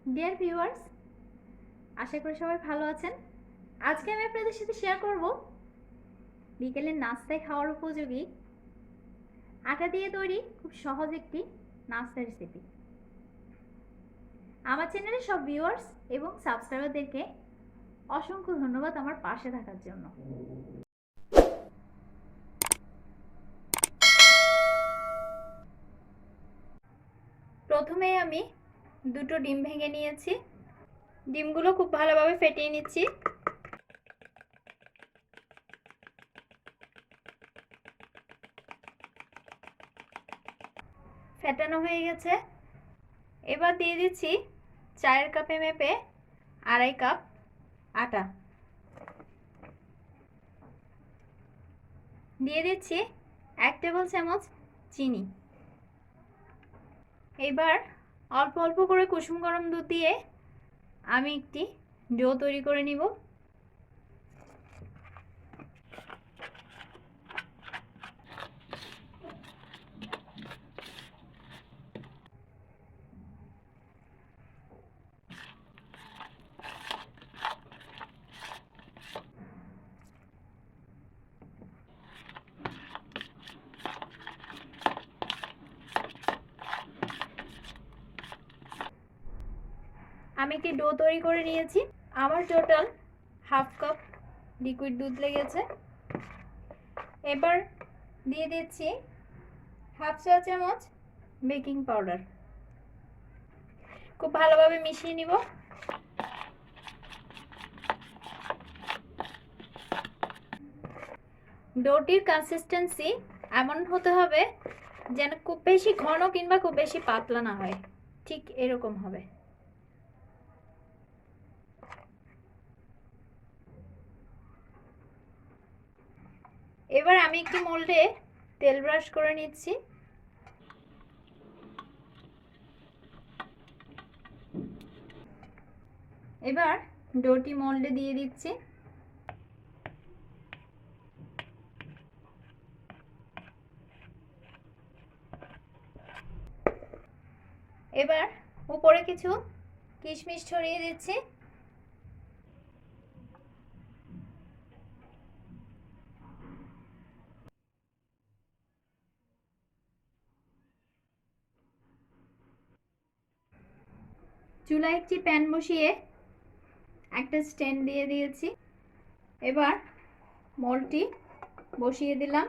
Dear viewers, আশা করি সবাই ভালো আছেন। আজকে আমি আপনাদের সাথে শেয়ার করব বিকেলের নাস্তায় খাওয়ার উপযোগী আটা দিয়ে তৈরি খুব সহজ একটি নাস্তা রেসিপি। আমার চ্যানেলের সব ভিউয়ার্স এবং সাবস্ক্রাইবারদেরকে অসংখ্য ধন্যবাদ আমার পাশে থাকার জন্য। প্রথমে আমি দুটো ডিম ভেঙে নিয়েছি। ডিমগুলো খুব ভালোভাবে ফেটিয়ে নিচ্ছি। ফেটানো হয়ে গেছে। এবার দিয়ে দিচ্ছি চায়ের কাপে মেপে 2.5 কাপ আটা। দিয়ে দিচ্ছি 1 টেবিল চামচ চিনি। এবার অল্প অল্প করে কুসুম গরম দুধ দিয়ে আমি একটি ডো তৈরি করে নিব। আমি একটি ডো তৈরি করে নিয়েছি। আমার টোটাল 1/2 কাপ লিকুইড দুধ লেগেছে। এবার দিয়ে দিচ্ছি 1/2 চা চামচ বেকিং পাউডার। খুব ভালোভাবে মিশিয়ে নিব। ডোটির কনসিস্টেন্সি এমন হতে হবে যেন খুব বেশি ঘন কিংবা খুব বেশি পাতলা না হয়, ঠিক এরকম হবে। এবার আমি একটি মোল্ডে তেল ব্রাশ করে নিচ্ছি। এবার ডোটি মোল্ডে দিয়ে দিচ্ছি। এবার উপরে কিছু কিশমিশ ছড়িয়ে দিচ্ছি। চুলায় একটি প্যান বসিয়ে একটা স্ট্যান্ড দিয়ে দিয়েছি। এবার মোল্ডটি বসিয়ে দিলাম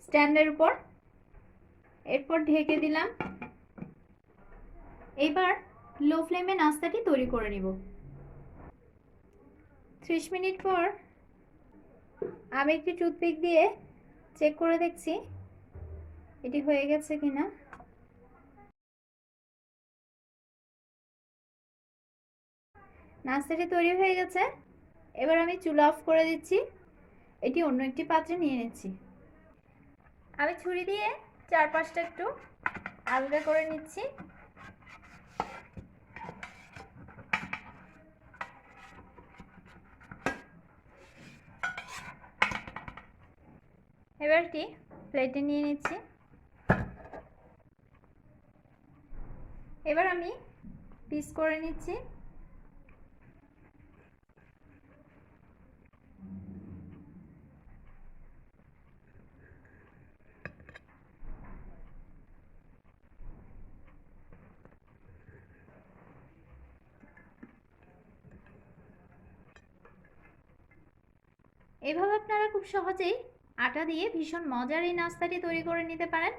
স্ট্যান্ডের উপর। এরপর ঢেকে দিলাম। এবার লো ফ্লেমে নাস্তাটি তৈরি করে নিব। 30 মিনিট পর আমি একটি টুথপিক দিয়ে চেক করে দেখছি এটি হয়ে গেছে কিনা। নাস্তাটি তৈরি হয়ে গেছে। এবার আমি চুলা অফ করে দিচ্ছি। এটি অন্য একটি পাত্রে নিয়ে নিচ্ছি। আমি ছুরি দিয়ে চারপাশটা একটু আলগা করে নিচ্ছি। এবার এটি প্লেটে নিয়ে নিচ্ছি। এবার আমি পিস করে নিচ্ছি। এভাবে আপনারা খুব সহজেই আটা দিয়ে ভীষণ মজার এই নাস্তাটি তৈরি করে নিতে পারেন।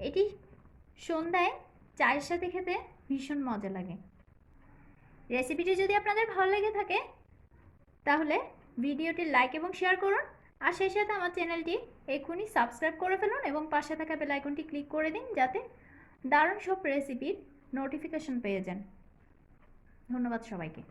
এটি সন্ধ্যায় চায়ের সাথে খেতে ভীষণ মজা লাগে। রেসিপিটি যদি আপনাদের ভালো লেগে থাকে তাহলে ভিডিওটি লাইক এবং শেয়ার করুন, আর সেই সাথে আমার চ্যানেলটি এক্ষুনি সাবস্ক্রাইব করে ফেলুন এবং পাশে থাকা বেল আইকনটি ক্লিক করে দিন যাতে দারুণ সব রেসিপির নোটিফিকেশন পেয়ে যান। ধন্যবাদ সবাইকে।